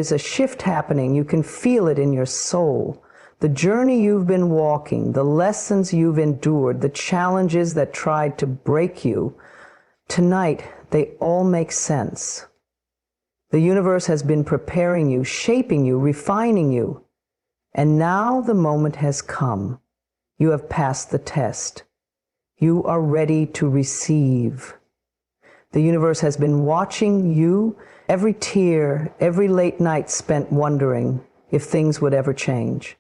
is a shift happening. You can feel it in your soul. The journey you've been walking, the lessons you've endured, the challenges that tried to break you, tonight they all make sense. The universe has been preparing you, shaping you, refining you. And now the moment has come. You have passed the test. You are ready to receive. The universe has been watching you, every tear, every late night spent wondering if things would ever change.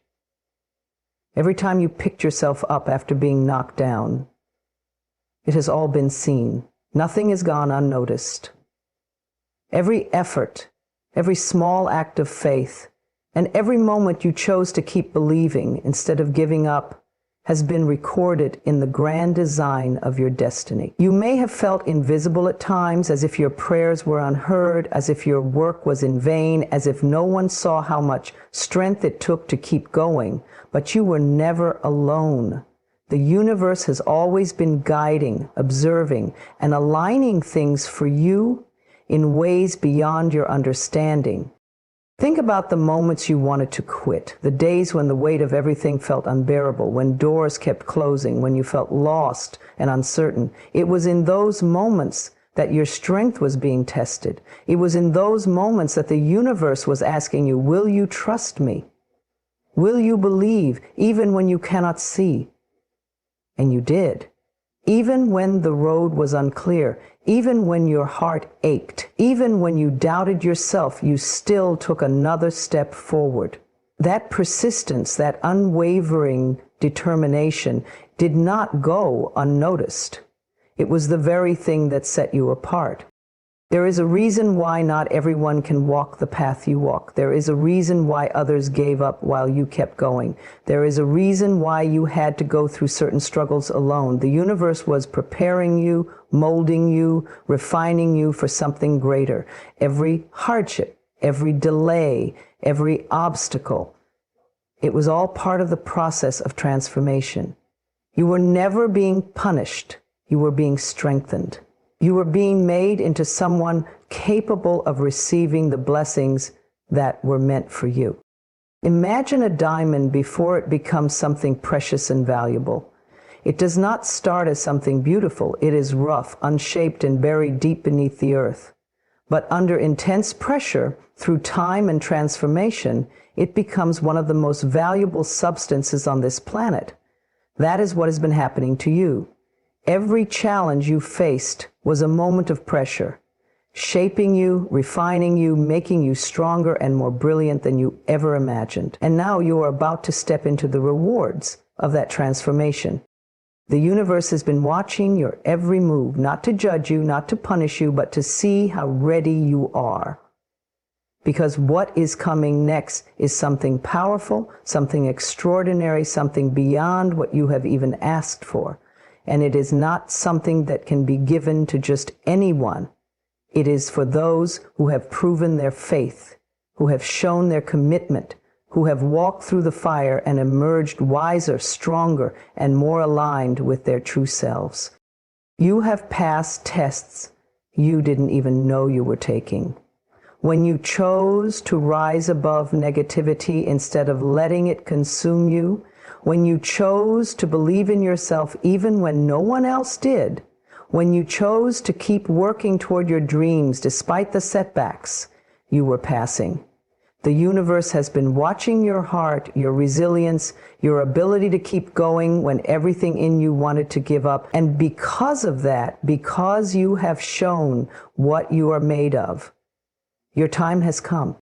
Every time you picked yourself up after being knocked down, it has all been seen. Nothing has gone unnoticed. Every effort, every small act of faith, and every moment you chose to keep believing instead of giving up has been recorded in the grand design of your destiny. You may have felt invisible at times, as if your prayers were unheard, as if your work was in vain, as if no one saw how much strength it took to keep going, but you were never alone. The universe has always been guiding, observing, and aligning things for you in ways beyond your understanding. Think about the moments you wanted to quit, the days when the weight of everything felt unbearable, when doors kept closing, when you felt lost and uncertain. It was in those moments that your strength was being tested. It was in those moments that the universe was asking you, will you trust me? Will you believe even when you cannot see? And you did. Even when the road was unclear, even when your heart ached, even when you doubted yourself, you still took another step forward. That persistence, that unwavering determination did not go unnoticed. It was the very thing that set you apart. There is a reason why not everyone can walk the path you walk. There is a reason why others gave up while you kept going. There is a reason why you had to go through certain struggles alone. The universe was preparing you, molding you, refining you for something greater. Every hardship, every delay, every obstacle, it was all part of the process of transformation. You were never being punished. You were being strengthened. You were being made into someone capable of receiving the blessings that were meant for you. Imagine a diamond before it becomes something precious and valuable. It does not start as something beautiful. It is rough, unshaped, and buried deep beneath the earth. But under intense pressure, through time and transformation, it becomes one of the most valuable substances on this planet. That is what has been happening to you. Every challenge you faced was a moment of pressure, shaping you, refining you, making you stronger and more brilliant than you ever imagined. And now you are about to step into the rewards of that transformation. The universe has been watching your every move, not to judge you, not to punish you, but to see how ready you are. Because what is coming next is something powerful, something extraordinary, something beyond what you have even asked for. And it is not something that can be given to just anyone. It is for those who have proven their faith, who have shown their commitment, who have walked through the fire and emerged wiser, stronger, and more aligned with their true selves. You have passed tests you didn't even know you were taking. When you chose to rise above negativity instead of letting it consume you, when you chose to believe in yourself even when no one else did, when you chose to keep working toward your dreams despite the setbacks, you were passing. The universe has been watching your heart, your resilience, your ability to keep going when everything in you wanted to give up. And because of that, because you have shown what you are made of, your time has come.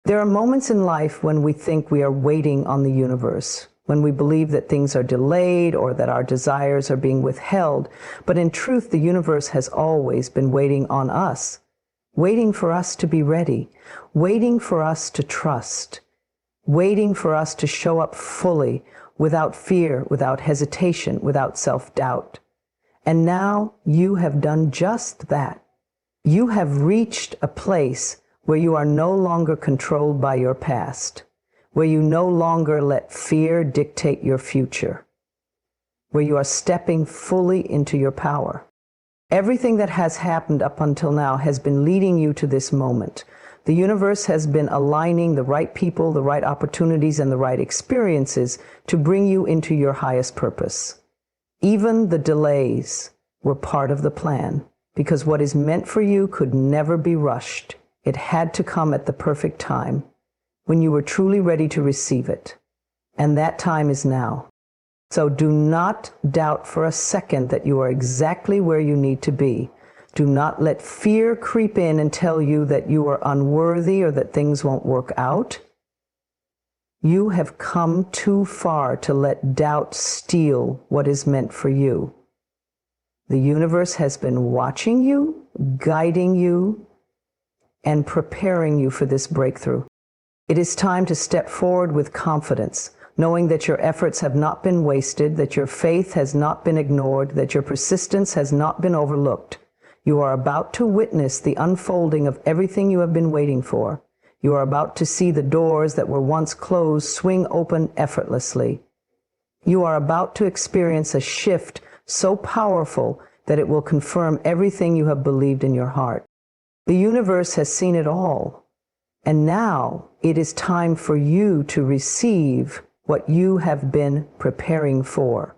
There are moments in life when we think we are waiting on the universe, when we believe that things are delayed or that our desires are being withheld. But in truth, the universe has always been waiting on us, waiting for us to be ready, waiting for us to trust, waiting for us to show up fully, without fear, without hesitation, without self-doubt. And now you have done just that. You have reached a place where you are no longer controlled by your past, where you no longer let fear dictate your future, where you are stepping fully into your power. Everything that has happened up until now has been leading you to this moment. The universe has been aligning the right people, the right opportunities, and the right experiences to bring you into your highest purpose. Even the delays were part of the plan, because what is meant for you could never be rushed. It had to come at the perfect time, when you were truly ready to receive it. And that time is now. So do not doubt for a second that you are exactly where you need to be. Do not let fear creep in and tell you that you are unworthy or that things won't work out. You have come too far to let doubt steal what is meant for you. The universe has been watching you, guiding you, and preparing you for this breakthrough. It is time to step forward with confidence, knowing that your efforts have not been wasted, that your faith has not been ignored, that your persistence has not been overlooked. You are about to witness the unfolding of everything you have been waiting for. You are about to see the doors that were once closed swing open effortlessly. You are about to experience a shift so powerful that it will confirm everything you have believed in your heart. The universe has seen it all, and now it is time for you to receive what you have been preparing for.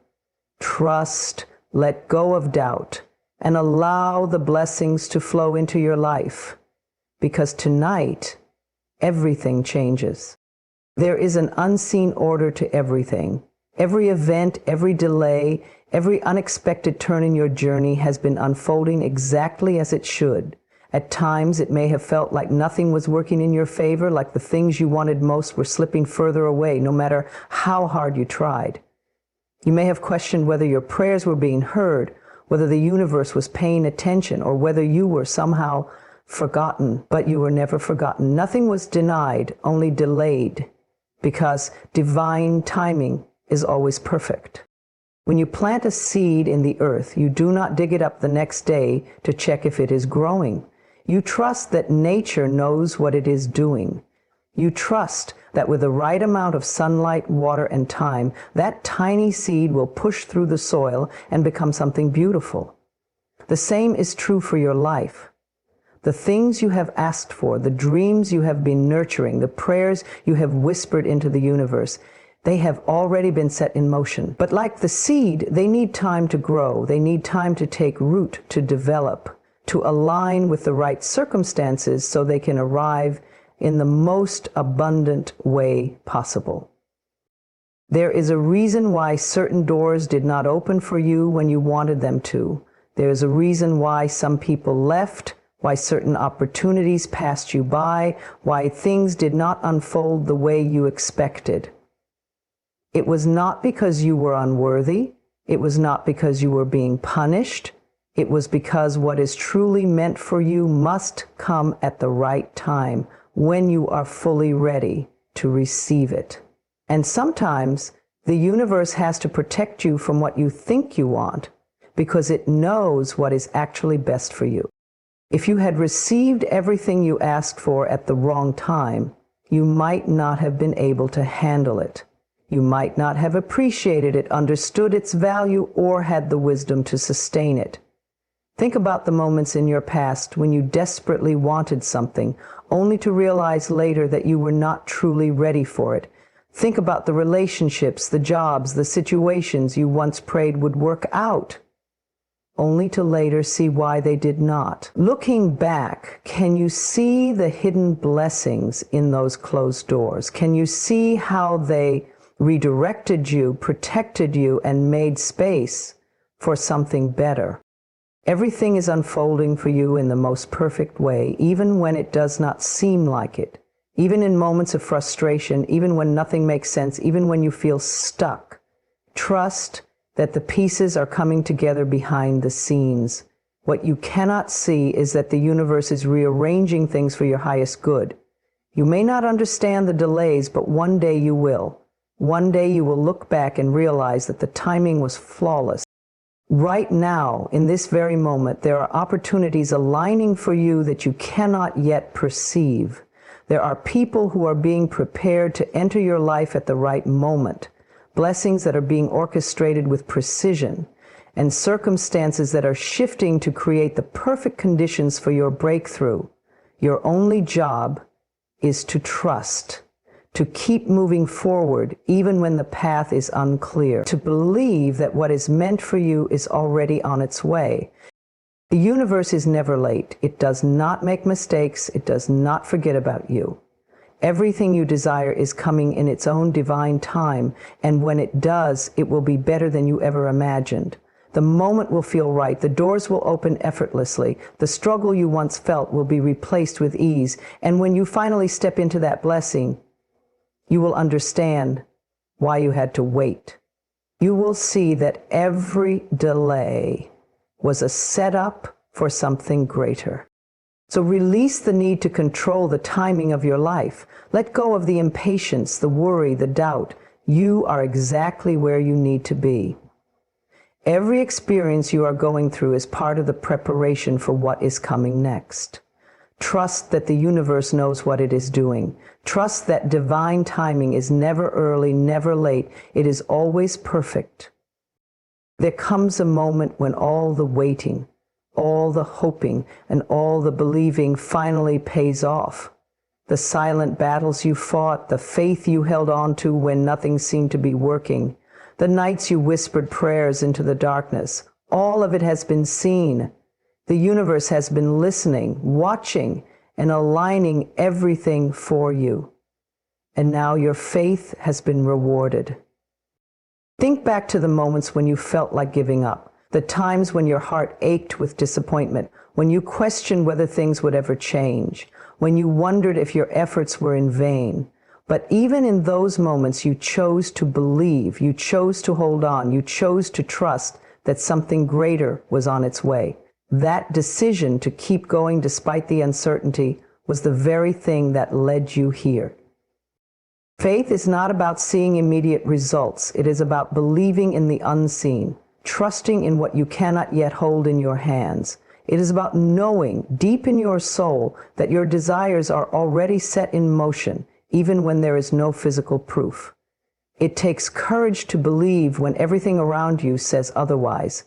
Trust, let go of doubt, and allow the blessings to flow into your life, because tonight, everything changes. There is an unseen order to everything. Every event, every delay, every unexpected turn in your journey has been unfolding exactly as it should. At times, it may have felt like nothing was working in your favor, like the things you wanted most were slipping further away, no matter how hard you tried. You may have questioned whether your prayers were being heard, whether the universe was paying attention, or whether you were somehow forgotten, but you were never forgotten. Nothing was denied, only delayed, because divine timing is always perfect. When you plant a seed in the earth, you do not dig it up the next day to check if it is growing. You trust that nature knows what it is doing. You trust that with the right amount of sunlight, water, and time, that tiny seed will push through the soil and become something beautiful. The same is true for your life. The things you have asked for, the dreams you have been nurturing, the prayers you have whispered into the universe, they have already been set in motion. But like the seed, they need time to grow. They need time to take root, to develop, to align with the right circumstances so they can arrive in the most abundant way possible. There is a reason why certain doors did not open for you when you wanted them to. There is a reason why some people left, why certain opportunities passed you by, why things did not unfold the way you expected. It was not because you were unworthy. It was not because you were being punished. It was because what is truly meant for you must come at the right time, when you are fully ready to receive it. And sometimes the universe has to protect you from what you think you want, because it knows what is actually best for you. If you had received everything you asked for at the wrong time, you might not have been able to handle it. You might not have appreciated it, understood its value, or had the wisdom to sustain it. Think about the moments in your past when you desperately wanted something, only to realize later that you were not truly ready for it. Think about the relationships, the jobs, the situations you once prayed would work out, only to later see why they did not. Looking back, can you see the hidden blessings in those closed doors? Can you see how they redirected you, protected you, and made space for something better? Everything is unfolding for you in the most perfect way, even when it does not seem like it. Even in moments of frustration, even when nothing makes sense, even when you feel stuck. Trust that the pieces are coming together behind the scenes. What you cannot see is that the universe is rearranging things for your highest good. You may not understand the delays, but one day you will. One day you will look back and realize that the timing was flawless. Right now, in this very moment, there are opportunities aligning for you that you cannot yet perceive. There are people who are being prepared to enter your life at the right moment, blessings that are being orchestrated with precision, and circumstances that are shifting to create the perfect conditions for your breakthrough. Your only job is to trust, to keep moving forward even when the path is unclear, to believe that what is meant for you is already on its way. The universe is never late. It does not make mistakes. It does not forget about you. Everything you desire is coming in its own divine time, and when it does, it will be better than you ever imagined. The moment will feel right. The doors will open effortlessly. The struggle you once felt will be replaced with ease, and when you finally step into that blessing, you will understand why you had to wait. You will see that every delay was a setup for something greater. So release the need to control the timing of your life. Let go of the impatience, the worry, the doubt. You are exactly where you need to be. Every experience you are going through is part of the preparation for what is coming next. Trust that the universe knows what it is doing. Trust that divine timing is never early, never late. It is always perfect. There comes a moment when all the waiting, all the hoping, and all the believing finally pays off. The silent battles you fought, the faith you held on to when nothing seemed to be working, the nights you whispered prayers into the darkness, all of it has been seen. The universe has been listening, watching, and aligning everything for you. And now your faith has been rewarded. Think back to the moments when you felt like giving up, the times when your heart ached with disappointment, when you questioned whether things would ever change, when you wondered if your efforts were in vain. But even in those moments, you chose to believe, you chose to hold on, you chose to trust that something greater was on its way. That decision to keep going despite the uncertainty was the very thing that led you here. Faith is not about seeing immediate results. It is about believing in the unseen, trusting in what you cannot yet hold in your hands. It is about knowing deep in your soul that your desires are already set in motion, even when there is no physical proof. It takes courage to believe when everything around you says otherwise.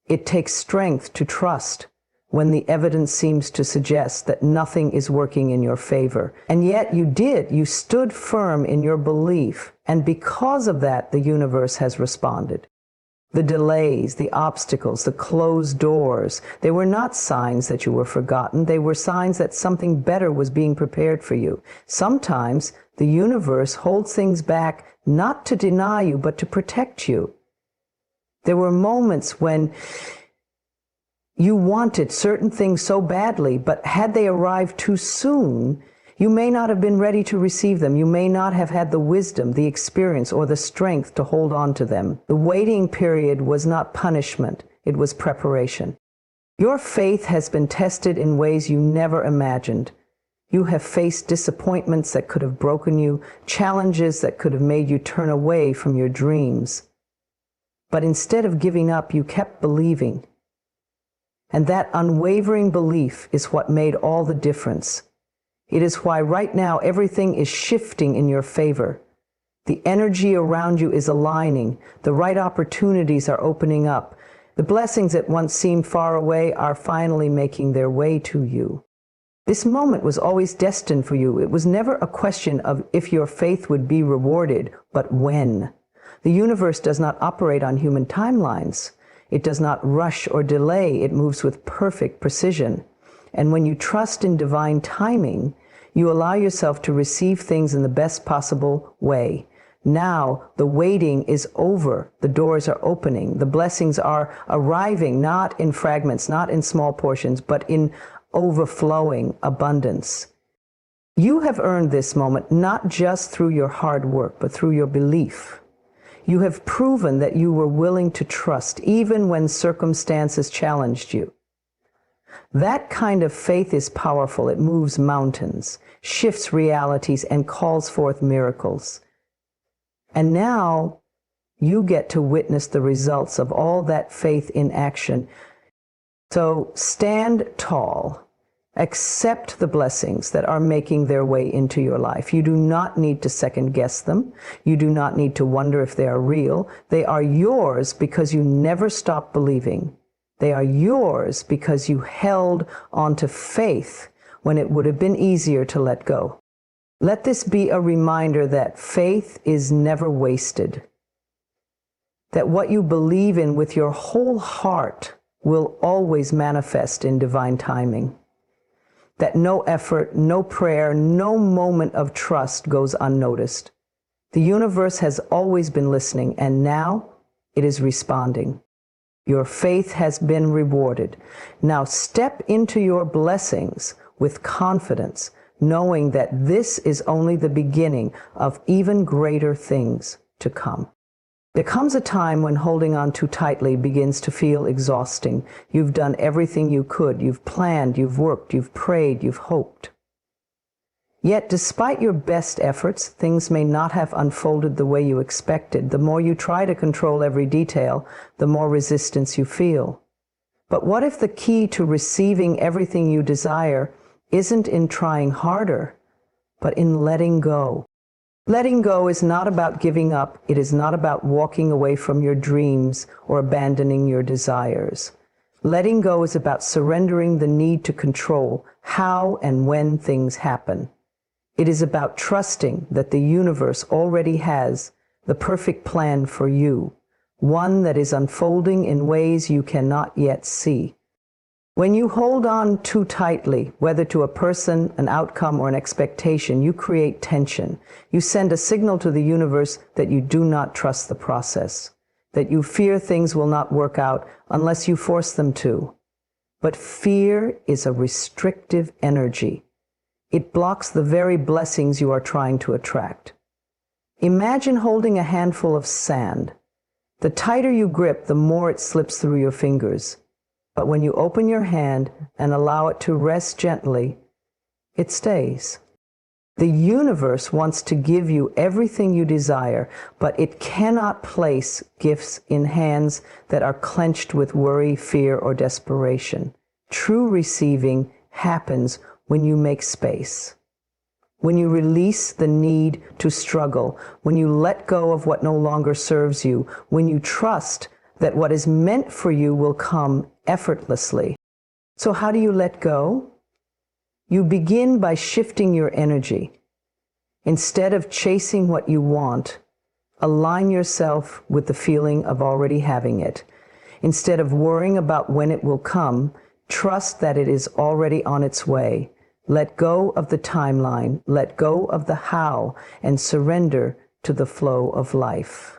It takes strength to trust when the evidence seems to suggest that nothing is working in your favor. And yet you did. You stood firm in your belief. And because of that, the universe has responded. The delays, the obstacles, the closed doors, they were not signs that you were forgotten. They were signs that something better was being prepared for you. Sometimes the universe holds things back not to deny you, but to protect you. There were moments when you wanted certain things so badly, but had they arrived too soon, you may not have been ready to receive them. You may not have had the wisdom, the experience, or the strength to hold on to them. The waiting period was not punishment. It was preparation. Your faith has been tested in ways you never imagined. You have faced disappointments that could have broken you, challenges that could have made you turn away from your dreams. But instead of giving up, you kept believing. And that unwavering belief is what made all the difference. It is why right now everything is shifting in your favor. The energy around you is aligning. The right opportunities are opening up. The blessings that once seemed far away are finally making their way to you. This moment was always destined for you. It was never a question of if your faith would be rewarded, but when. The universe does not operate on human timelines. It does not rush or delay. It moves with perfect precision. And when you trust in divine timing, you allow yourself to receive things in the best possible way. Now, the waiting is over. The doors are opening. The blessings are arriving, not in fragments, not in small portions, but in overflowing abundance. You have earned this moment not just through your hard work, but through your belief. You have proven that you were willing to trust even when circumstances challenged you. That kind of faith is powerful. It moves mountains, shifts realities, and calls forth miracles. And now you get to witness the results of all that faith in action. So stand tall. Accept the blessings that are making their way into your life. You do not need to second guess them. You do not need to wonder if they are real. They are yours because you never stopped believing. They are yours because you held on to faith when it would have been easier to let go. Let this be a reminder that faith is never wasted, that what you believe in with your whole heart will always manifest in divine timing, that no effort, no prayer, no moment of trust goes unnoticed. The universe has always been listening, and now it is responding. Your faith has been rewarded. Now step into your blessings with confidence, knowing that this is only the beginning of even greater things to come. There comes a time when holding on too tightly begins to feel exhausting. You've done everything you could. You've planned, you've worked, you've prayed, you've hoped. Yet, despite your best efforts, things may not have unfolded the way you expected. The more you try to control every detail, the more resistance you feel. But what if the key to receiving everything you desire isn't in trying harder, but in letting go? Letting go is not about giving up. It is not about walking away from your dreams or abandoning your desires. Letting go is about surrendering the need to control how and when things happen. It is about trusting that the universe already has the perfect plan for you, one that is unfolding in ways you cannot yet see. When you hold on too tightly, whether to a person, an outcome, or an expectation, you create tension. You send a signal to the universe that you do not trust the process, that you fear things will not work out unless you force them to. But fear is a restrictive energy. It blocks the very blessings you are trying to attract. Imagine holding a handful of sand. The tighter you grip, the more it slips through your fingers. But when you open your hand and allow it to rest gently, it stays. The universe wants to give you everything you desire, but it cannot place gifts in hands that are clenched with worry, fear, or desperation. True receiving happens when you make space, when you release the need to struggle, when you let go of what no longer serves you, when you trust that what is meant for you will come effortlessly. So how do you let go? You begin by shifting your energy. Instead of chasing what you want, align yourself with the feeling of already having it. Instead of worrying about when it will come, trust that it is already on its way. Let go of the timeline, let go of the how, and surrender to the flow of life.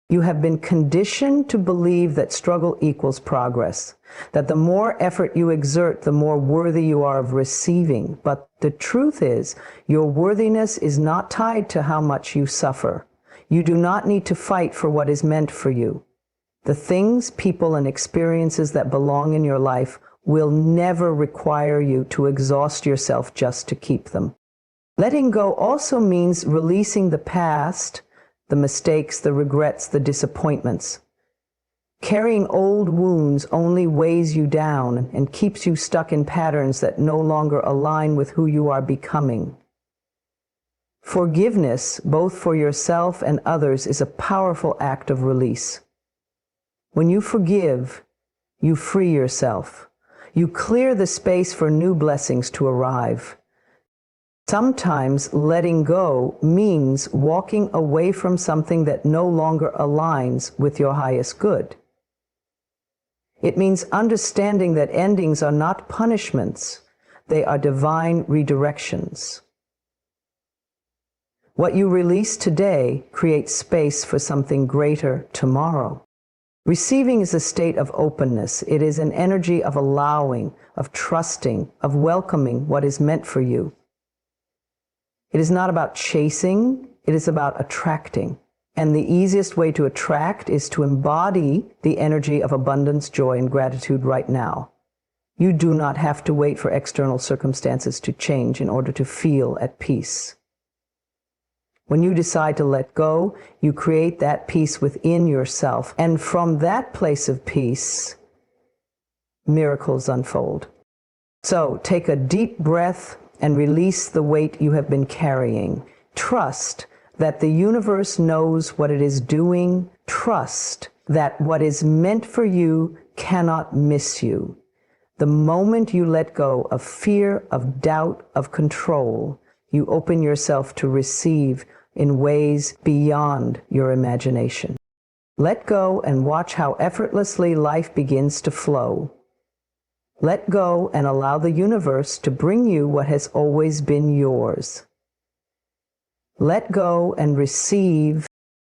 You have been conditioned to believe that struggle equals progress, that the more effort you exert, the more worthy you are of receiving. But the truth is, your worthiness is not tied to how much you suffer. You do not need to fight for what is meant for you. The things, people, and experiences that belong in your life will never require you to exhaust yourself just to keep them. Letting go also means releasing the past, the mistakes, the regrets, the disappointments. Carrying old wounds only weighs you down and keeps you stuck in patterns that no longer align with who you are becoming. Forgiveness, both for yourself and others, is a powerful act of release. When you forgive, you free yourself. You clear the space for new blessings to arrive. Sometimes letting go means walking away from something that no longer aligns with your highest good. It means understanding that endings are not punishments, they are divine redirections. What you release today creates space for something greater tomorrow. Receiving is a state of openness. It is an energy of allowing, of trusting, of welcoming what is meant for you. It is not about chasing, it is about attracting. And the easiest way to attract is to embody the energy of abundance, joy, and gratitude right now. You do not have to wait for external circumstances to change in order to feel at peace. When you decide to let go, you create that peace within yourself. And from that place of peace, miracles unfold. So take a deep breath and release the weight you have been carrying. Trust that the universe knows what it is doing. Trust that what is meant for you cannot miss you. The moment you let go of fear, of doubt, of control, you open yourself to receive in ways beyond your imagination. Let go and watch how effortlessly life begins to flow. Let go and allow the universe to bring you what has always been yours. Let go and receive.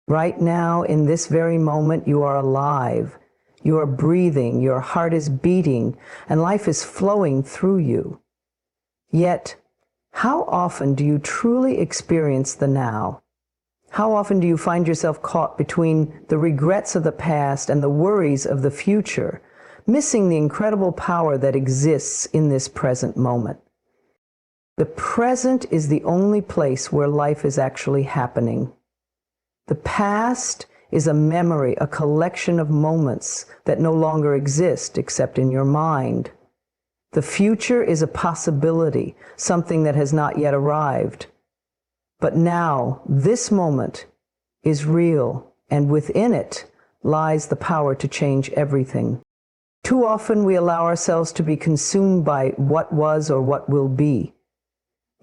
Right now, in this very moment, you are alive. You are breathing, your heart is beating, and life is flowing through you. Yet, how often do you truly experience the now? How often do you find yourself caught between the regrets of the past and the worries of the future, missing the incredible power that exists in this present moment? The present is the only place where life is actually happening. The past is a memory, a collection of moments that no longer exist except in your mind. The future is a possibility, something that has not yet arrived. But now, this moment is real, and within it lies the power to change everything. Too often we allow ourselves to be consumed by what was or what will be.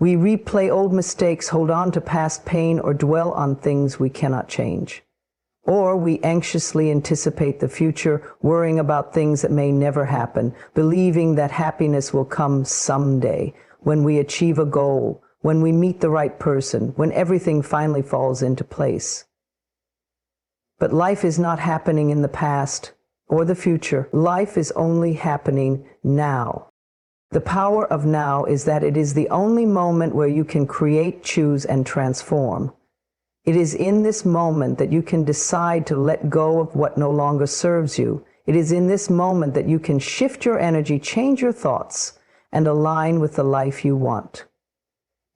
We replay old mistakes, hold on to past pain, or dwell on things we cannot change. Or we anxiously anticipate the future, worrying about things that may never happen, believing that happiness will come someday, when we achieve a goal, when we meet the right person, when everything finally falls into place. But life is not happening in the past or the future. Life is only happening now. The power of now is that it is the only moment where you can create, choose, and transform. It is in this moment that you can decide to let go of what no longer serves you. It is in this moment that you can shift your energy, change your thoughts, and align with the life you want.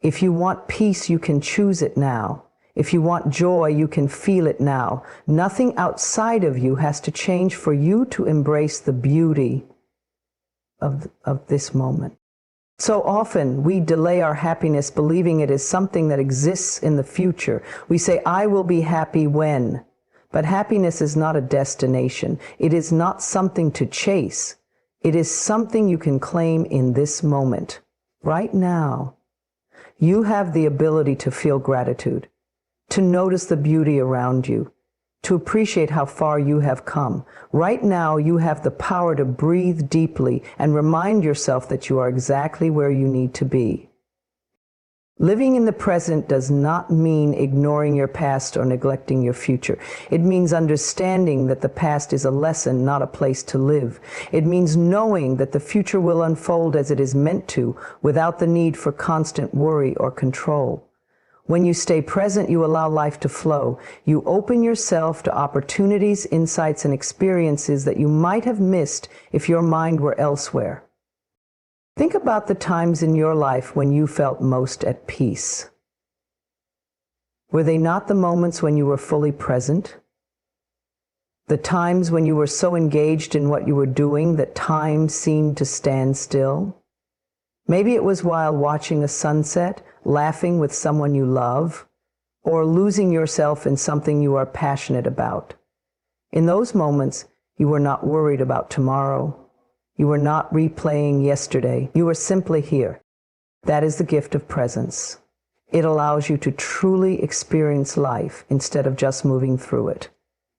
If you want peace, you can choose it now. If you want joy, you can feel it now. Nothing outside of you has to change for you to embrace the beauty of this moment. So often we delay our happiness, believing it is something that exists in the future. We say, I will be happy when. But happiness is not a destination. It is not something to chase. It is something you can claim in this moment. Right now, you have the ability to feel gratitude, to notice the beauty around you, to appreciate how far you have come. Right now, you have the power to breathe deeply and remind yourself that you are exactly where you need to be. Living in the present does not mean ignoring your past or neglecting your future. It means understanding that the past is a lesson, not a place to live. It means knowing that the future will unfold as it is meant to, without the need for constant worry or control. When you stay present, you allow life to flow. You open yourself to opportunities, insights, and experiences that you might have missed if your mind were elsewhere. Think about the times in your life when you felt most at peace. Were they not the moments when you were fully present? The times when you were so engaged in what you were doing that time seemed to stand still? Maybe it was while watching a sunset, laughing with someone you love, or losing yourself in something you are passionate about. In those moments, you were not worried about tomorrow. You were not replaying yesterday. You were simply here. That is the gift of presence. It allows you to truly experience life instead of just moving through it.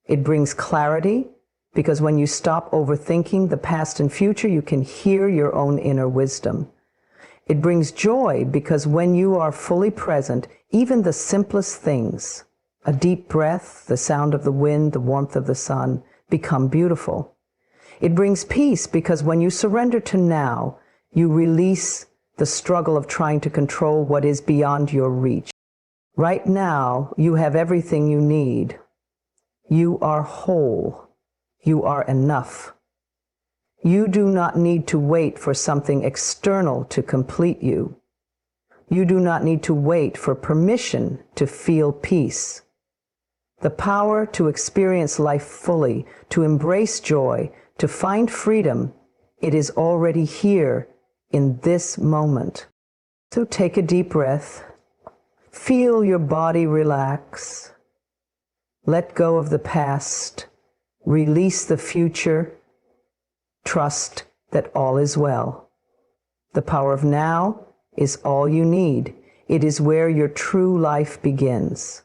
It brings clarity, because when you stop overthinking the past and future, you can hear your own inner wisdom. It brings joy, because when you are fully present, even the simplest things, a deep breath, the sound of the wind, the warmth of the sun, become beautiful. It brings peace, because when you surrender to now, you release the struggle of trying to control what is beyond your reach. Right now, you have everything you need. You are whole. You are enough. You do not need to wait for something external to complete you. You do not need to wait for permission to feel peace. The power to experience life fully, to embrace joy, to find freedom, it is already here in this moment. So take a deep breath. Feel your body relax. Let go of the past. Release the future. Trust that all is well. The power of now is all you need. It is where your true life begins.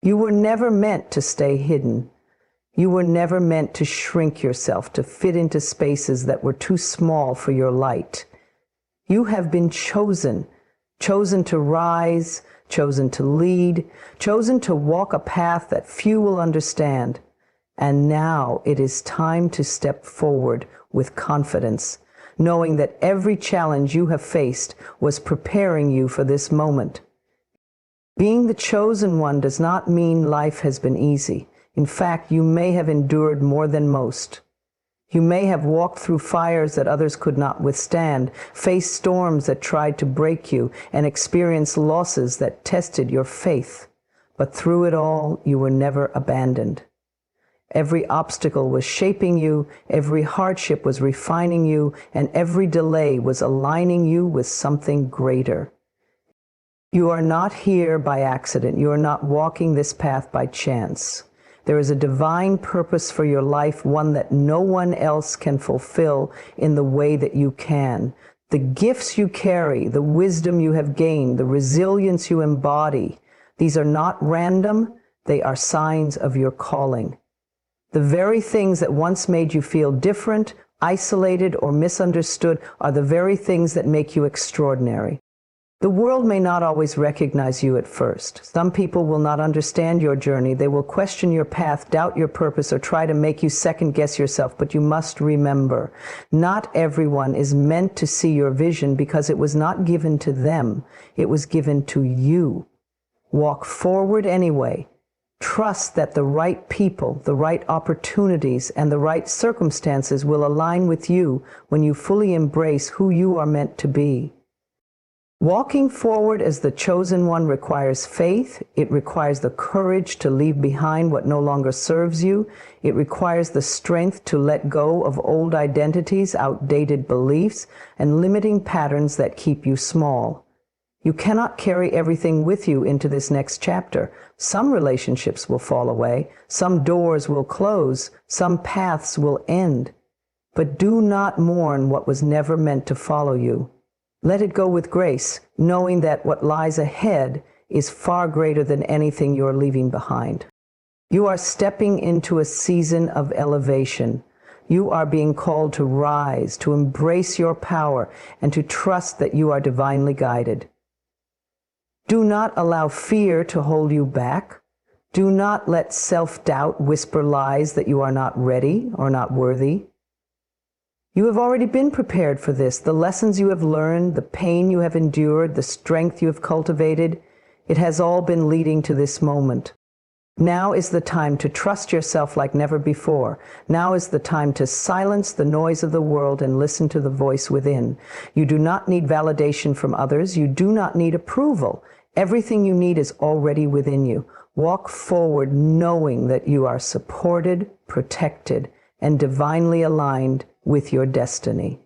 You were never meant to stay hidden. You were never meant to shrink yourself, to fit into spaces that were too small for your light. You have been chosen, chosen to rise, chosen to lead, chosen to walk a path that few will understand. And now it is time to step forward with confidence, knowing that every challenge you have faced was preparing you for this moment. Being the chosen one does not mean life has been easy. In fact, you may have endured more than most. You may have walked through fires that others could not withstand, faced storms that tried to break you, and experienced losses that tested your faith. But through it all, you were never abandoned. Every obstacle was shaping you, every hardship was refining you, and every delay was aligning you with something greater. You are not here by accident. You are not walking this path by chance. There is a divine purpose for your life, one that no one else can fulfill in the way that you can. The gifts you carry, the wisdom you have gained, the resilience you embody, these are not random, they are signs of your calling. The very things that once made you feel different, isolated, or misunderstood are the very things that make you extraordinary. The world may not always recognize you at first. Some people will not understand your journey. They will question your path, doubt your purpose, or try to make you second-guess yourself. But you must remember, not everyone is meant to see your vision because it was not given to them. It was given to you. Walk forward anyway. Trust that the right people, the right opportunities, and the right circumstances will align with you when you fully embrace who you are meant to be. Walking forward as the chosen one requires faith. It requires the courage to leave behind what no longer serves you. It requires the strength to let go of old identities, outdated beliefs, and limiting patterns that keep you small. You cannot carry everything with you into this next chapter. Some relationships will fall away, some doors will close, some paths will end. But do not mourn what was never meant to follow you. Let it go with grace, knowing that what lies ahead is far greater than anything you are leaving behind. You are stepping into a season of elevation. You are being called to rise, to embrace your power, and to trust that you are divinely guided. Do not allow fear to hold you back. Do not let self-doubt whisper lies that you are not ready or not worthy. You have already been prepared for this. The lessons you have learned, the pain you have endured, the strength you have cultivated, it has all been leading to this moment. Now is the time to trust yourself like never before. Now is the time to silence the noise of the world and listen to the voice within. You do not need validation from others. You do not need approval. Everything you need is already within you. Walk forward knowing that you are supported, protected, and divinely aligned with your destiny.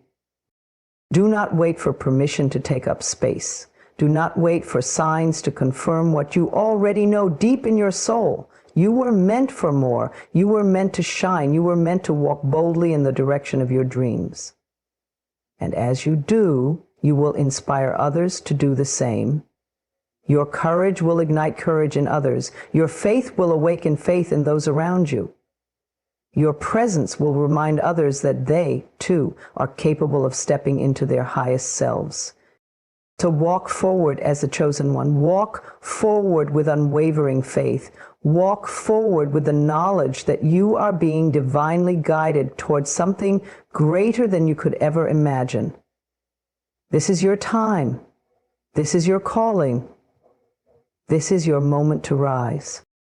Do not wait for permission to take up space. Do not wait for signs to confirm what you already know deep in your soul. You were meant for more. You were meant to shine. You were meant to walk boldly in the direction of your dreams. And as you do, you will inspire others to do the same. Your courage will ignite courage in others. Your faith will awaken faith in those around you. Your presence will remind others that they, too, are capable of stepping into their highest selves. To walk forward as a chosen one. Walk forward with unwavering faith. Walk forward with the knowledge that you are being divinely guided towards something greater than you could ever imagine. This is your time. This is your calling. This is your moment to rise.